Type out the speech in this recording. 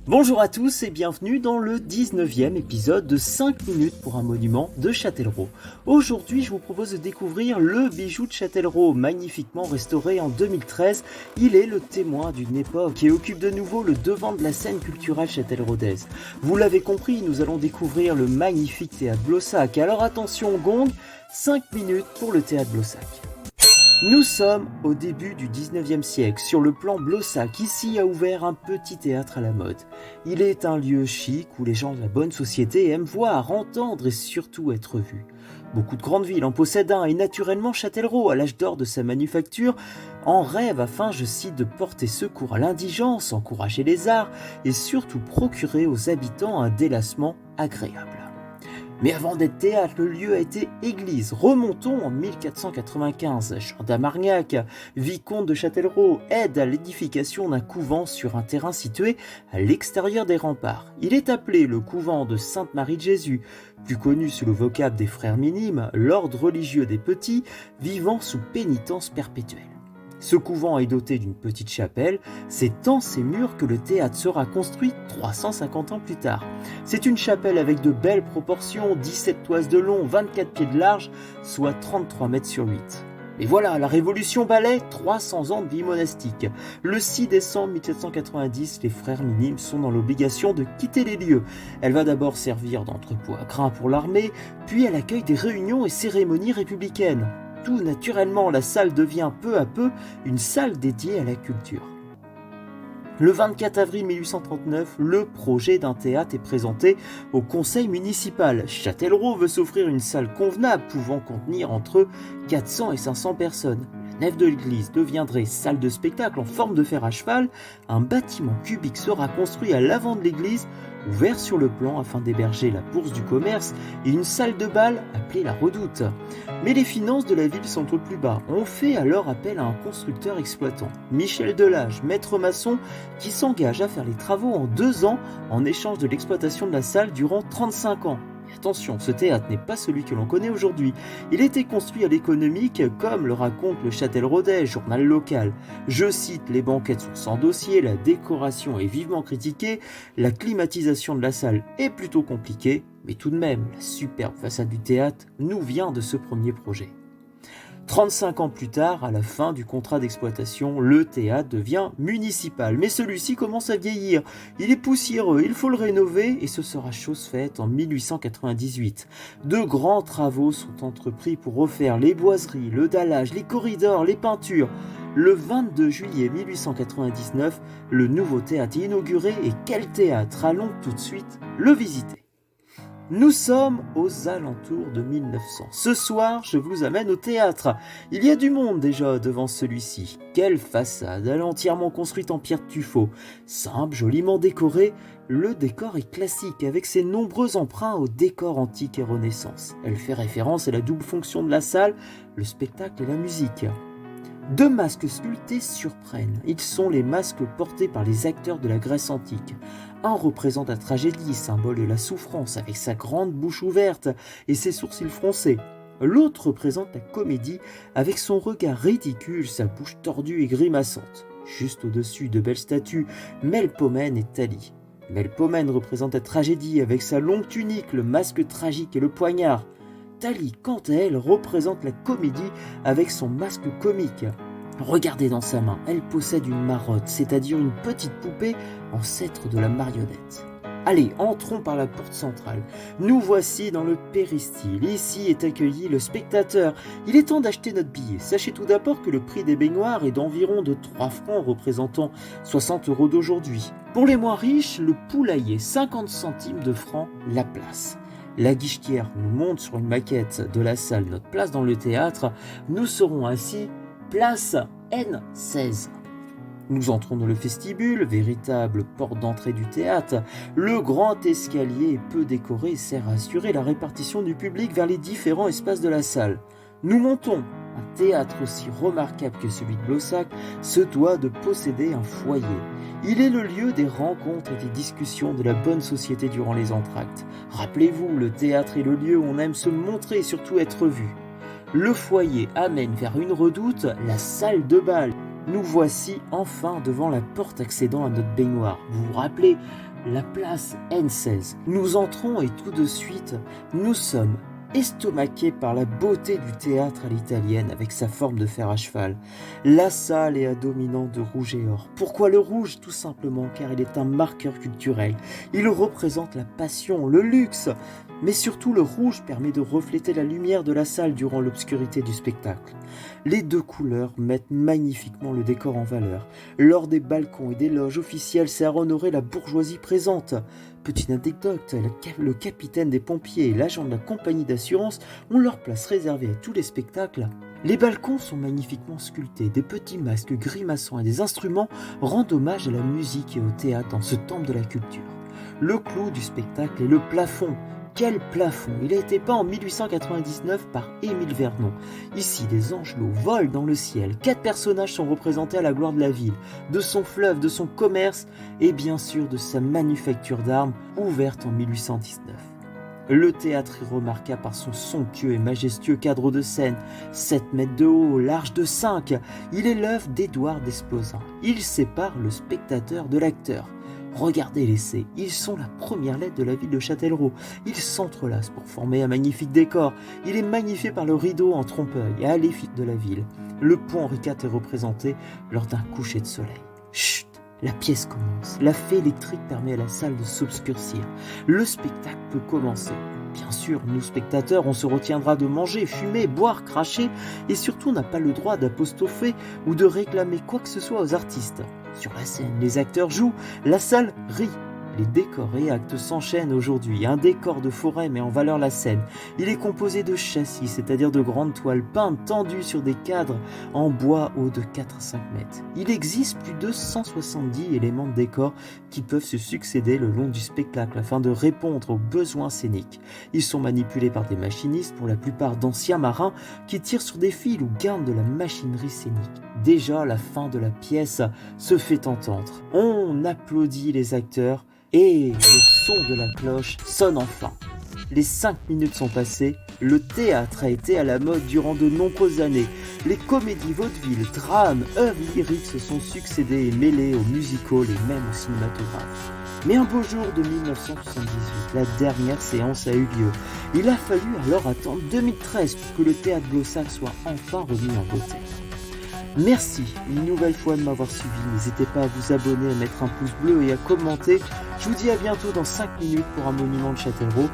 Bonjour à tous et bienvenue dans le 19e épisode de 5 minutes pour un monument de Châtellerault. Aujourd'hui, je vous propose de découvrir le bijou de Châtellerault, magnifiquement restauré en 2013. Il est le témoin d'une époque et occupe de nouveau le devant de la scène culturelle châtelleraultaise. Vous l'avez compris, nous allons découvrir le magnifique théâtre Blossac. Alors attention, gong, 5 minutes pour le théâtre Blossac. Nous sommes au début du 19e siècle. Sur le plan Blossac, ici a ouvert un petit théâtre à la mode. Il est un lieu chic où les gens de la bonne société aiment voir, entendre et surtout être vus. Beaucoup de grandes villes en possèdent un et naturellement Châtellerault, à l'âge d'or de sa manufacture, en rêve afin, je cite, de porter secours à l'indigence, encourager les arts et surtout procurer aux habitants un délassement agréable. Mais avant d'être théâtre, le lieu a été église. Remontons en 1495. Jean d'Amargnac, vicomte de Châtellerault, aide à l'édification d'un couvent sur un terrain situé à l'extérieur des remparts. Il est appelé le couvent de Sainte-Marie de Jésus, plus connu sous le vocable des frères minimes, l'ordre religieux des petits, vivant sous pénitence perpétuelle. Ce couvent est doté d'une petite chapelle, c'est dans ses murs que le théâtre sera construit 350 ans plus tard. C'est une chapelle avec de belles proportions, 17 toises de long, 24 pieds de large, soit 33 mètres sur 8. Et voilà, la Révolution balaie 300 ans de vie monastique. Le 6 décembre 1790, les frères minimes sont dans l'obligation de quitter les lieux. Elle va d'abord servir d'entrepôt à grains pour l'armée, puis elle accueille des réunions et cérémonies républicaines. Tout naturellement, la salle devient peu à peu une salle dédiée à la culture. Le 24 avril 1839, le projet d'un théâtre est présenté au conseil municipal. Châtellerault veut s'offrir une salle convenable pouvant contenir entre 400 et 500 personnes. La nef de l'église deviendrait salle de spectacle en forme de fer à cheval. Un bâtiment cubique sera construit à l'avant de l'église, ouvert sur le plan afin d'héberger la bourse du commerce et une salle de bal appelée la Redoute. Mais les finances de la ville sont au plus bas. On fait alors appel à un constructeur exploitant, Michel Delage, maître maçon, qui s'engage à faire les travaux en 2 ans en échange de l'exploitation de la salle durant 35 ans. Et attention, ce théâtre n'est pas celui que l'on connaît aujourd'hui. Il était construit à l'économique, comme le raconte le Châtelleraudais, journal local. Je cite, les banquettes sont sans dossier, la décoration est vivement critiquée, la climatisation de la salle est plutôt compliquée, mais tout de même, la superbe façade du théâtre nous vient de ce premier projet. 35 ans plus tard, à la fin du contrat d'exploitation, le théâtre devient municipal. Mais celui-ci commence à vieillir. Il est poussiéreux, il faut le rénover et ce sera chose faite en 1898. De grands travaux sont entrepris pour refaire les boiseries, le dallage, les corridors, les peintures. Le 22 juillet 1899, le nouveau théâtre est inauguré et quel théâtre! Allons tout de suite le visiter. Nous sommes aux alentours de 1900. Ce soir, je vous amène au théâtre. Il y a du monde déjà devant celui-ci. Quelle façade! Elle est entièrement construite en pierre de tuffeau. Simple, joliment décorée, le décor est classique avec ses nombreux emprunts au décor antique et Renaissance. Elle fait référence à la double fonction de la salle, le spectacle et la musique. 2 masques sculptés surprennent. Ils sont les masques portés par les acteurs de la Grèce antique. Un représente la tragédie, symbole de la souffrance, avec sa grande bouche ouverte et ses sourcils froncés. L'autre représente la comédie, avec son regard ridicule, sa bouche tordue et grimaçante. Juste au-dessus, de belles statues, Melpomène et Thalie. Melpomène représente la tragédie, avec sa longue tunique, le masque tragique et le poignard. Thalie, quant à elle, représente la comédie avec son masque comique. Regardez dans sa main, elle possède une marotte, c'est-à-dire une petite poupée ancêtre de la marionnette. Allez, entrons par la porte centrale. Nous voici dans le péristyle. Ici est accueilli le spectateur. Il est temps d'acheter notre billet. Sachez tout d'abord que le prix des baignoires est d'environ de 3 francs, représentant 60 € d'aujourd'hui. Pour les moins riches, le poulailler, 50 centimes de francs la place. La guichetière nous montre sur une maquette de la salle notre place dans le théâtre. Nous serons ainsi place N16. Nous entrons dans le vestibule, véritable porte d'entrée du théâtre. Le grand escalier peu décoré sert à assurer la répartition du public vers les différents espaces de la salle. Nous montons. Un théâtre aussi remarquable que celui de Blossac se doit de posséder un foyer. Il est le lieu des rencontres et des discussions de la bonne société durant les entr'actes. Rappelez-vous, le théâtre est le lieu où on aime se montrer et surtout être vu. Le foyer amène vers une redoute, la salle de bal. Nous voici enfin devant la porte accédant à notre baignoire. Vous vous rappelez, la place N16. Nous entrons et tout de suite, nous sommes estomaqués par la beauté du théâtre à l'italienne avec sa forme de fer à cheval. La salle est à dominant de rouge et or. Pourquoi le rouge? Tout simplement car il est un marqueur culturel. Il représente la passion, le luxe. Mais surtout le rouge permet de refléter la lumière de la salle durant l'obscurité du spectacle. Les deux couleurs mettent magnifiquement le décor en valeur. Lors des balcons et des loges officielles sert à honorer la bourgeoisie présente. Petite anecdote, le capitaine des pompiers et l'agent de la compagnie d'assurance ont leur place réservée à tous les spectacles. Les balcons sont magnifiquement sculptés, des petits masques grimaçants et des instruments rendent hommage à la musique et au théâtre dans ce temple de la culture. Le clou du spectacle est le plafond. Quel plafond! Il a été peint en 1899 par Émile Vernon. Ici, des angelots volent dans le ciel. 4 personnages sont représentés à la gloire de la ville, de son fleuve, de son commerce et bien sûr de sa manufacture d'armes ouverte en 1819. Le théâtre est remarquable par son somptueux et majestueux cadre de scène, 7 mètres de haut, large de 5. Il est l'œuvre d'Édouard Desposins. Il sépare le spectateur de l'acteur. Regardez l'essai, ils sont la première lettre de la ville de Châtellerault. Ils s'entrelacent pour former un magnifique décor. Il est magnifié par le rideau en trompe-l'œil et aléfique de la ville. Le pont Henri IV est représenté lors d'un coucher de soleil. Chut, la pièce commence. La fée électrique permet à la salle de s'obscurcir. Le spectacle peut commencer. Bien sûr, nous spectateurs, on se retiendra de manger, fumer, boire, cracher et surtout on n'a pas le droit d'apostropher ou de réclamer quoi que ce soit aux artistes. Sur la scène, les acteurs jouent, la salle rit. Les décors et actes s'enchaînent aujourd'hui. Un décor de forêt met en valeur la scène. Il est composé de châssis, c'est-à-dire de grandes toiles peintes tendues sur des cadres en bois hauts de 4 à 5 mètres. Il existe plus de 170 éléments de décor qui peuvent se succéder le long du spectacle afin de répondre aux besoins scéniques. Ils sont manipulés par des machinistes, pour la plupart d'anciens marins, qui tirent sur des fils ou gardent de la machinerie scénique. Déjà, la fin de la pièce se fait entendre. On applaudit les acteurs et le son de la cloche sonne enfin. Les 5 minutes sont passées, le théâtre a été à la mode durant de nombreuses années. Les comédies vaudevilles, drames, œuvres lyriques se sont succédés et mêlés aux musicals et même au cinématographe. Mais un beau jour de 1978, la dernière séance a eu lieu. Il a fallu alors attendre 2013 pour que le théâtre Blossal soit enfin remis en beauté. Merci une nouvelle fois de m'avoir suivi, n'hésitez pas à vous abonner, à mettre un pouce bleu et à commenter. Je vous dis à bientôt dans 5 minutes pour un monument de Châtellerault.